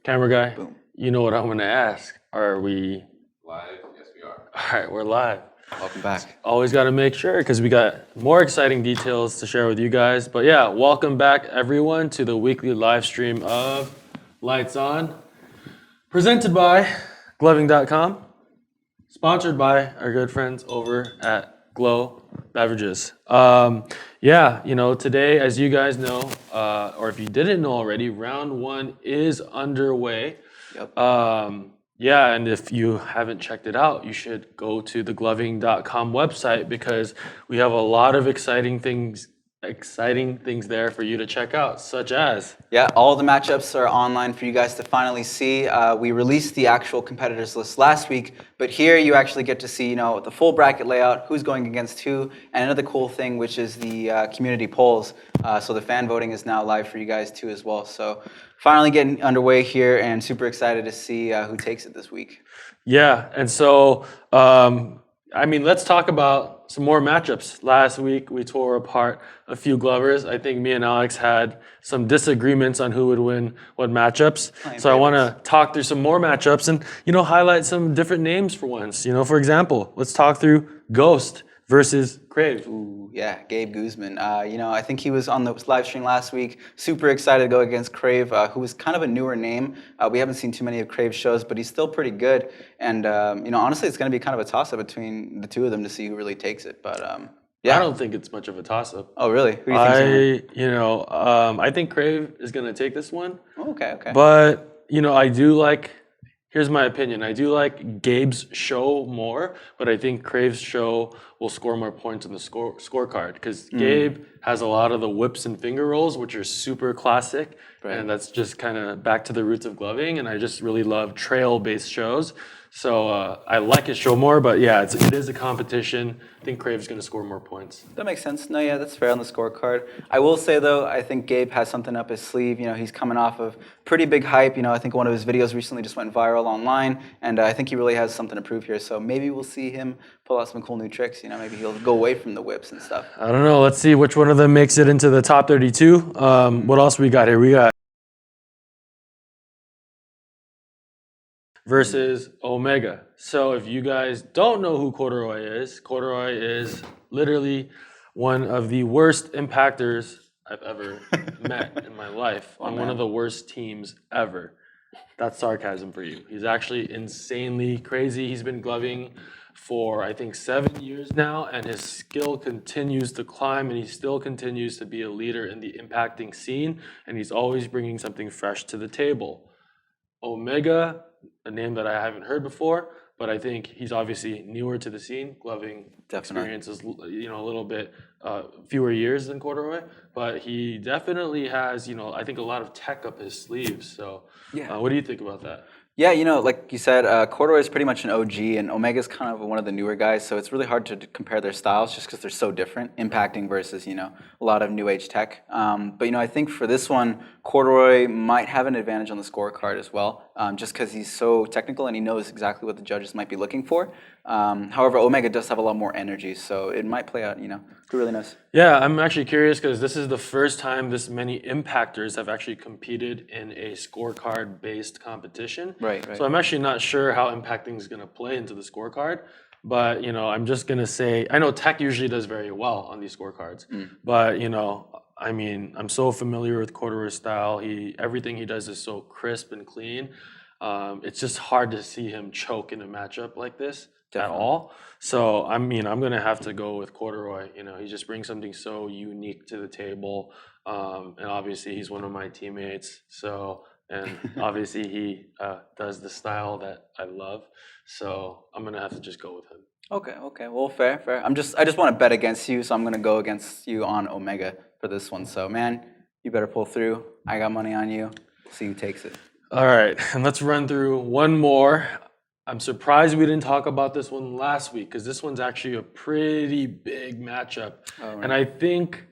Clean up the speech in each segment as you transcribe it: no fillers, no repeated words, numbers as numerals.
Camera guy, Boom. you know what I'm going to ask. Are we Live? Yes, we are. all right? We're live. Welcome back. Always got to make sure because we got more exciting details to share with you guys. But yeah, welcome back everyone to the weekly live stream of Lights On, presented by gloving.com, sponsored by our good friends over at Glow Beverages. Today, as you guys know, or if you didn't know already, round one is underway. Yep. And if you haven't checked it out, you should go to the gloving.com website because we have a lot of exciting things there for you to check out, such as Yeah, all the matchups are online for you guys to finally see. We released the actual competitors list last week, but here you actually get to see, the full bracket layout, who's going against who, and another cool thing, which is the community polls. So the fan voting is now live for you guys too as well. So finally getting underway here, and super excited to see who takes it this week. Yeah, and so let's talk about some more matchups. Last week we tore apart a few Glovers. I think me and Alex had some disagreements on who would win what matchups. So I want to talk through some more matchups and highlight some different names for once. For example, let's talk through Ghost versus Crave. Ooh, yeah, Gabe Guzman. I think he was on the live stream last week. Super excited to go against Crave, who is kind of a newer name. We haven't seen too many of Crave's shows, but he's still pretty good. And honestly, it's going to be kind of a toss-up between the two of them to see who really takes it. But yeah, I don't think it's much of a toss-up. Oh, really? Who do you think? I think Crave is going to take this one. Oh, okay. But I do like. Here's my opinion. I do like Gabe's show more, but I think Crave's show will score more points on the scorecard because Gabe has a lot of the whips and finger rolls, which are super classic, and that's just kind of back to the roots of gloving. And I just really love trail-based shows, so I like his show more. But yeah, it is a competition. I think Crave's going to score more points. That makes sense. No, yeah, that's fair on the scorecard. I will say, though, I think Gabe has something up his sleeve. He's coming off of pretty big hype. I think one of his videos recently just went viral online, and I think he really has something to prove here. So maybe we'll see him pull out some cool new tricks. Maybe he'll go away from the whips and stuff. I don't know. Let's see which one of them makes it into the top 32. What else we got here? We got versus Omega. So if you guys don't know who Corduroy is literally one of the worst impactors I've ever met in my life on one of the worst teams ever. That's sarcasm for you. He's actually insanely crazy. He's been gloving for, I think, 7 years now, and his skill continues to climb, and he still continues to be a leader in the impacting scene, and he's always bringing something fresh to the table. Omega, a name that I haven't heard before, but I think he's obviously newer to the scene. Gloving experience is, a little bit fewer years than Corduroy, but he definitely has, I think a lot of tech up his sleeves. So, what do you think about that? Yeah, like you said, Corduroy is pretty much an OG, and Omega's kind of one of the newer guys, so it's really hard to compare their styles just because they're so different, impacting versus, a lot of new age tech. But, I think for this one, Corduroy might have an advantage on the scorecard as well, just because he's so technical and he knows exactly what the judges might be looking for. However, Omega does have a lot more energy, so it might play out, who really knows? Yeah, I'm actually curious because this is the first time this many impactors have actually competed in a scorecard-based competition. Right. So I'm actually not sure how impacting is going to play into the scorecard. But, I'm just going to say, I know tech usually does very well on these scorecards. But, I'm so familiar with Corduroy's style. Everything he does is so crisp and clean. It's just hard to see him choke in a matchup like this. At all. So, I'm going to have to go with Corduroy. He just brings something so unique to the table. And obviously, he's one of my teammates. So, and obviously, he does the style that I love. So, I'm going to have to just go with him. Okay. Well, fair. I just want to bet against you, so I'm going to go against you on Omega for this one. So, man, you better pull through. I got money on you. See who takes it. All right. And let's run through one more. I'm surprised we didn't talk about this one last week because this one's actually a pretty big matchup. Oh, right. And I think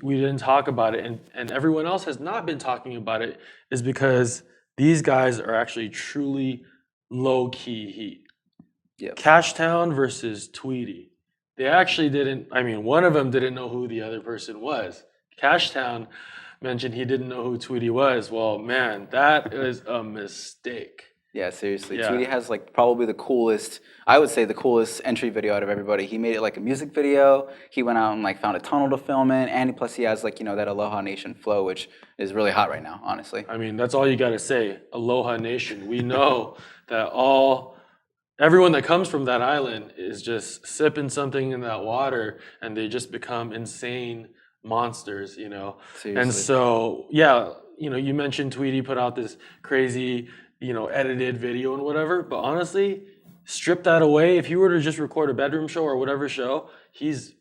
we didn't talk about it and everyone else has not been talking about it is because these guys are actually truly low-key heat. Yep. Cashtown versus Tweety. They actually one of them didn't know who the other person was. Cashtown mentioned he didn't know who Tweety was. Well, man, that is a mistake. Yeah, seriously. Yeah. Tweety has like probably the coolest, I would say the coolest entry video out of everybody. He made it like a music video. He went out and like found a tunnel to film in, and plus he has like, that Aloha Nation flow, which is really hot right now, honestly. I mean, that's all you got to say. Aloha Nation. We know that everyone that comes from that island is just sipping something in that water, and they just become insane monsters, Seriously. And so, yeah, you mentioned Tweety put out this crazy, edited video and whatever, but honestly, strip that away. If you were to just record a bedroom show or whatever show, he's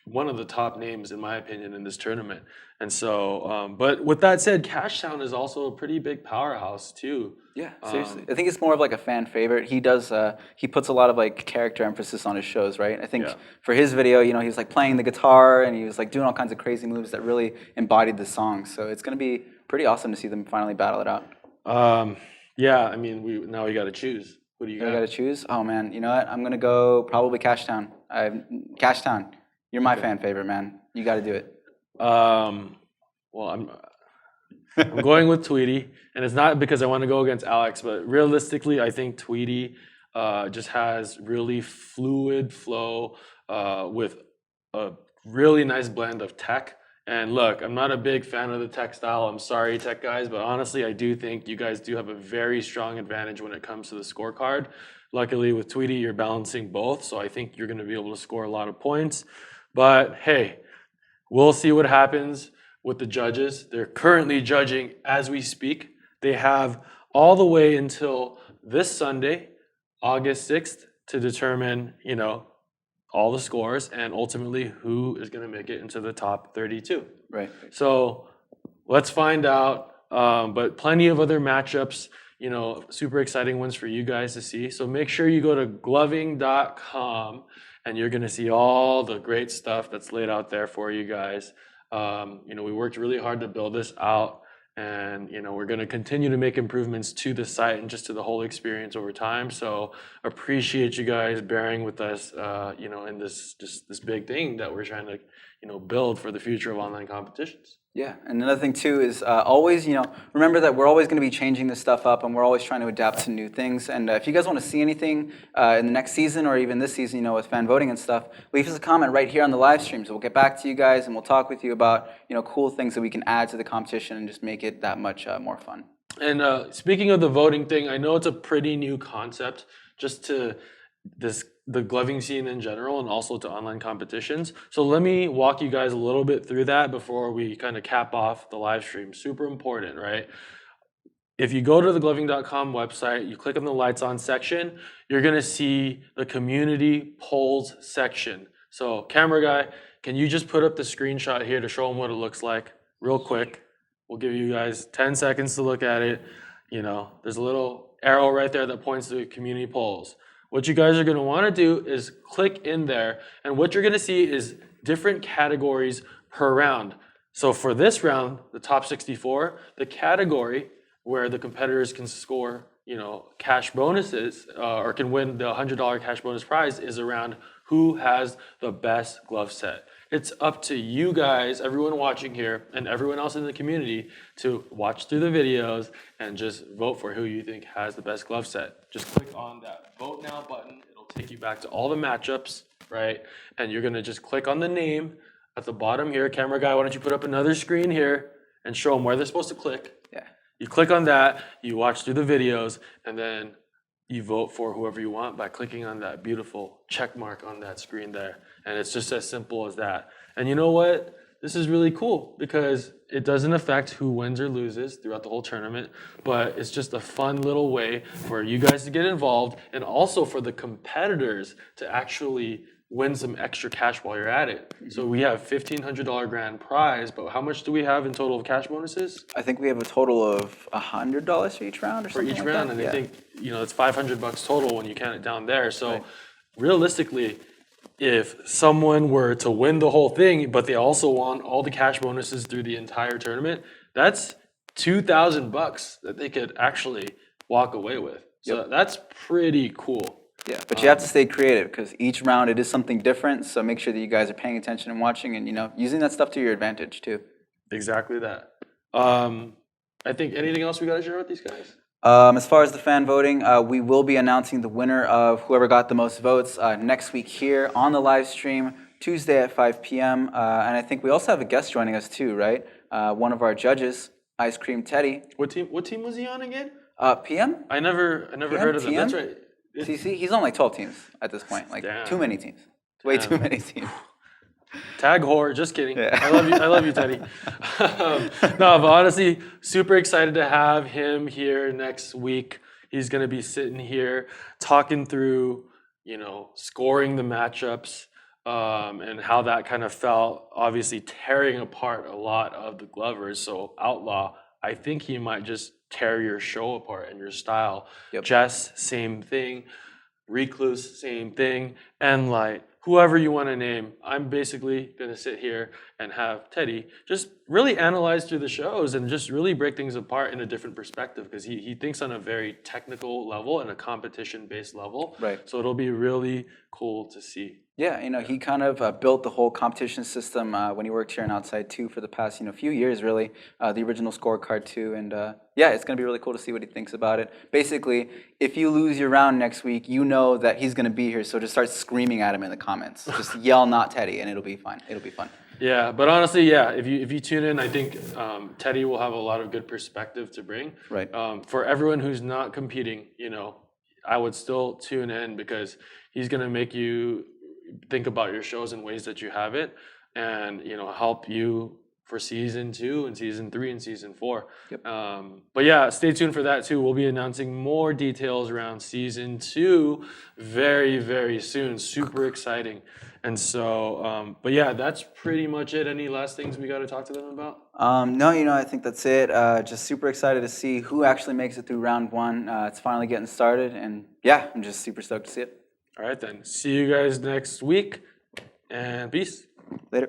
one of the top names, in my opinion, in this tournament. And so, but with that said, Cashtown is also a pretty big powerhouse too. Yeah, seriously. I think it's more of like a fan favorite. He does, he puts a lot of like character emphasis on his shows, right? I think for his video, he was like playing the guitar and he was like doing all kinds of crazy moves that really embodied the song. So it's going to be pretty awesome to see them finally battle it out. Yeah, I mean, now we got to choose. What do you got? I got to choose? Oh man, you know what? I'm going to go probably Cashtown. Cashtown, you're my fan favorite, man. You got to do it. Well, I'm going with Tweety, and it's not because I want to go against Alex, but realistically, I think Tweety just has really fluid flow with a really nice blend of tech. And look, I'm not a big fan of the tech style. I'm sorry, tech guys, but honestly, I do think you guys do have a very strong advantage when it comes to the scorecard. Luckily, with Tweety, you're balancing both, so I think you're going to be able to score a lot of points. But hey, we'll see what happens with the judges. They're currently judging as we speak. They have all the way until this Sunday, August 6th, to determine, all the scores and ultimately who is going to make it into the top 32. Right. So let's find out. But plenty of other matchups, super exciting ones for you guys to see. So make sure you go to gloving.com and you're going to see all the great stuff that's laid out there for you guys. We worked really hard to build this out, and we're going to continue to make improvements to the site and just to the whole experience over time. So appreciate you guys bearing with us, in this big thing that we're trying to build for the future of online competitions. Yeah, and another thing too is always, remember that we're always going to be changing this stuff up, and we're always trying to adapt to new things. And if you guys want to see anything in the next season or even this season, with fan voting and stuff, leave us a comment right here on the live stream. So we'll get back to you guys, and we'll talk with you about cool things that we can add to the competition and just make it that much more fun. And speaking of the voting thing, I know it's a pretty new concept just to the gloving scene in general and also to online competitions. So let me walk you guys a little bit through that before we kind of cap off the live stream. Super important, right? If you go to the gloving.com website, you click on the lights on section, you're going to see the community polls section. So camera guy, can you just put up the screenshot here to show them what it looks like real quick? We'll give you guys 10 seconds to look at it. There's a little arrow right there that points to community polls. What you guys are going to want to do is click in there, and what you're going to see is different categories per round. So for this round, the top 64, the category where the competitors can score, cash bonuses or can win the $100 cash bonus prize is around who has the best glove set. It's up to you guys, everyone watching here, and everyone else in the community to watch through the videos and just vote for who you think has the best glove set. Just click on that Vote Now button. It'll take you back to all the matchups, right? And you're going to just click on the name at the bottom here. Camera guy, why don't you put up another screen here and show them where they're supposed to click. Yeah. You click on that, you watch through the videos, and then you vote for whoever you want by clicking on that beautiful check mark on that screen there. And it's just as simple as that. And you know what? This is really cool because it doesn't affect who wins or loses throughout the whole tournament, but it's just a fun little way for you guys to get involved and also for the competitors to actually win some extra cash while you're at it. So we have $1,500 grand prize, but how much do we have in total of cash bonuses? I think we have a total of $100 for each round or something For each like round, that. and I think it's $500 total when you count it down there. So realistically, if someone were to win the whole thing, but they also won all the cash bonuses through the entire tournament, that's $2,000 that they could actually walk away with. So that's pretty cool. Yeah, but you have to stay creative because each round it is something different. So make sure that you guys are paying attention and watching, and using that stuff to your advantage too. Exactly that. I think anything else we got to share with these guys? As far as the fan voting, we will be announcing the winner of whoever got the most votes next week here on the live stream, Tuesday at 5 p.m. And I think we also have a guest joining us too, right? One of our judges, Ice Cream Teddy. What team was he on again? PM? I never heard of him. That's right. CC? He's on like 12 teams at this point. Like too many teams. Way too many teams. Tag whore, just kidding. Yeah. I love you, Teddy. No, but honestly, super excited to have him here next week. He's gonna be sitting here talking through, scoring the matchups, and how that kind of felt. Obviously, tearing apart a lot of the Glovers. So Outlaw, I think he might just tear your show apart and your style. Yep. Jess, same thing. Recluse, same thing. And Light, whoever you want to name, I'm basically going to sit here and have Teddy just really analyze through the shows and just really break things apart in a different perspective because he thinks on a very technical level and a competition-based level. Right. So it'll be really cool to see. Yeah, he kind of built the whole competition system when he worked here in Outside 2 for the past, few years, really. The original scorecard, too. And, yeah, it's going to be really cool to see what he thinks about it. Basically, if you lose your round next week, you know that he's going to be here. So just start screaming at him in the comments. Just yell, "Not Teddy," and it'll be fine. It'll be fun. Yeah, but honestly, yeah, if you tune in, I think Teddy will have a lot of good perspective to bring. Right. For everyone who's not competing, I would still tune in because he's going to make you think about your shows in ways that you haven't and, help you for season 2 and season 3 and season 4. Yep. But yeah, stay tuned for that too. We'll be announcing more details around season 2 very, very soon. Super exciting. And so, but yeah, that's pretty much it. Any last things we got to talk to them about? No, I think that's it. Just super excited to see who actually makes it through round 1. It's finally getting started. And yeah, I'm just super stoked to see it. All right, then. See you guys next week. And peace. Later.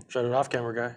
Shut it off, camera guy.